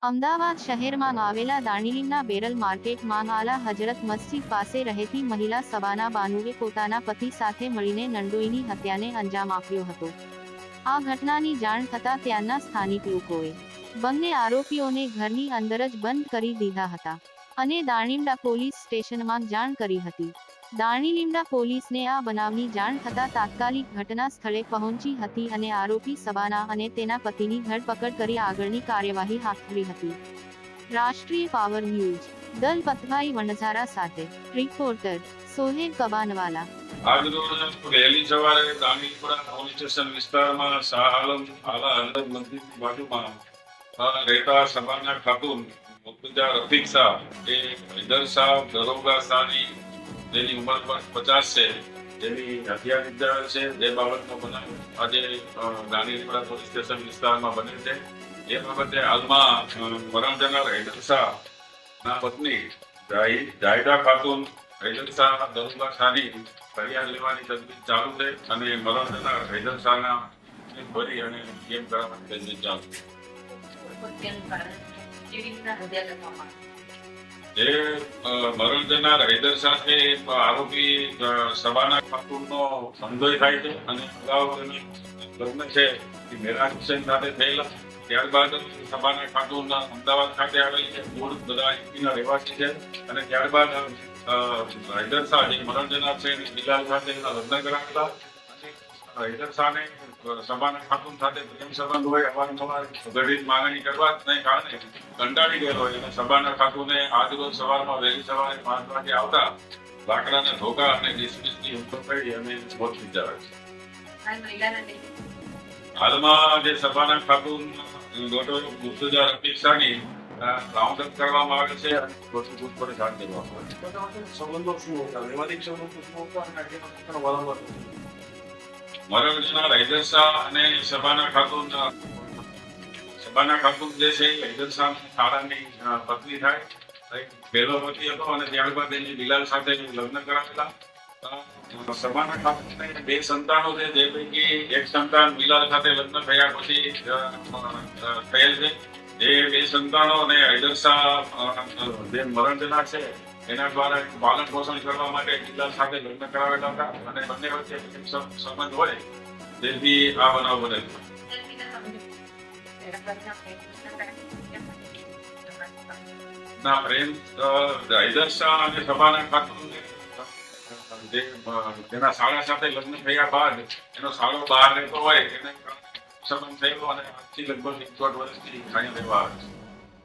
અમદાવાદ શહેરમાં આવેલા દાણીલીમના બેરલ માર્કેટમાં આલા હજરત મસ્જિદ પાસે રહેતી મહિલા સબાના બાનુએ પોતાના પતિ સાથે મળીને નંદોઈની હત્યાને અંજામ આપ્યો હતો। આ ઘટનાની જાણ થતાં ત્યાંના સ્થાનિક લોકોએ બંને આરોપીઓને ઘરની અંદર જ બંધ કરી દીધા હતા અને દાણીલીમડા પોલીસ સ્ટેશનમાં જાણ કરી હતી। દાણીલીમડા પોલીસને આ બનાવની જાણ થતાં તાત્કાલિક ઘટના સ્થળે પહોંચી હતી અને આરોપી સબાના અને તેના પતિની ધરપકડ કરી આગળની કાર્યવાહી હાથ ધરી હતી। રાષ્ટ્રીય પાવર ન્યૂઝ દલપતભાઈ વણઝારા સાથે રિપોર્ટર સોહેબ કબાનવાલા। આજરોજ વહેલી સવારે દાણીલીમડા પોલીસ સ્ટેશન વિસ્તારમાં શાહ આલમ આલા હજરત મસ્જિદની બાજુમાં રહેતા સબાના ખાતુન મુર્તુજા રફીક શાહ એ હૈદર શાહ દરોગા શાહની જેની ઉંમર 50 છે જેની હત્યા નિપજાવેલ છે। જે બાબતનો બનાવ આજે દાણીલીમડા પોલીસ સ્ટેશન વિસ્તારમાં બને છે। એ બાબતે હાલમાં મરણ જનાર હૈદર શાહના પત્ની જાહિદા ખાતુન હૈદર શાહ દરોગા શાહની ફરિયાદ લેવાની તજવીજ ચાલુ છે અને મરણ જનાર હૈદર શાહના ભરી અને કેમ કરવાની તજવીજ ચાલુ છે। જે મરણ જનાર હૈદર સાથે આરોપી સબાના ખાતુનનો સંદેહ થાય છે અને અગાઉ લગ્ન છે એ મેરાજ હુસૈન સાથે થયેલા। ત્યારબાદ સબાના ખાતુન અમદાવાદ ખાતે આવેલી છે, મૂળ બધા યુપીના રહેવાસી છે અને ત્યારબાદ હૈદર શાહ જે મરણ જનાર છે બિલાલ સાથે લગ્ન કરાવેલા અને હૈદર શાહને સબાના ખાતુન સાથે પ્રેમ સંબંધ હોય અવારનવાર ઘડિત માંગણી કરવાને કારણે કંટાળી ગયેલો હોય અને સબાના ખાતુને આજરોજ સવારમાં વહેલી સવારે 5 વાગે આવતા લાકડાના ધોકા અને ડિસમિસની હુમલો કરી અને મોત નિપજાવે છે। હાલમાં જે સબાના ખાતુન ડોક્ટર મુર્તુજા રફીક શાહની રાઉન્ડ અપ કરવામાં આવે છે અને પૂછપરછ હાથ ધરવામાં આવે છે। સંબંધો શું હતા? વ્યવહારિક સંબંધો શું હતા અને આગળ વારંવાર મરણ જનાર હૈદર શાહ અને સબાના ખાતુન જે છે હૈદર શાહ શાળાની પત્ની થાય, પહેલો પતિ હતો અને ત્યારબાદ એની બિલાલ સાથે લગ્ન કરાવેલા। સબાના ખાતુનને 2 સંતાનો છે, જે પૈકી એક સંતાન બિલાલ સાથે લગ્ન થયા પછી થયેલ છે। જે 2 સંતાનો અને હૈદર શાહ જે મરણ જનાર છે એના દ્વારા પાલન પોષણ કરવા માટે બિલાલ સાથે લગ્ન કરાવેલા હતા અને બંને વચ્ચે સંબંધ હોય તેથી આ બનાવ બને છે। ના પ્રેમ હૈદર શાહ અને સબાના ખાતુન જે તેના સાળા સાથે લગ્ન થયા બાદ એનો સાળો બહાર રહેતો હોય એને સંબંધ થયેલો અને આજથી લગભગ 1.5 વર્ષથી અહીંયા રહેવા આવે છે।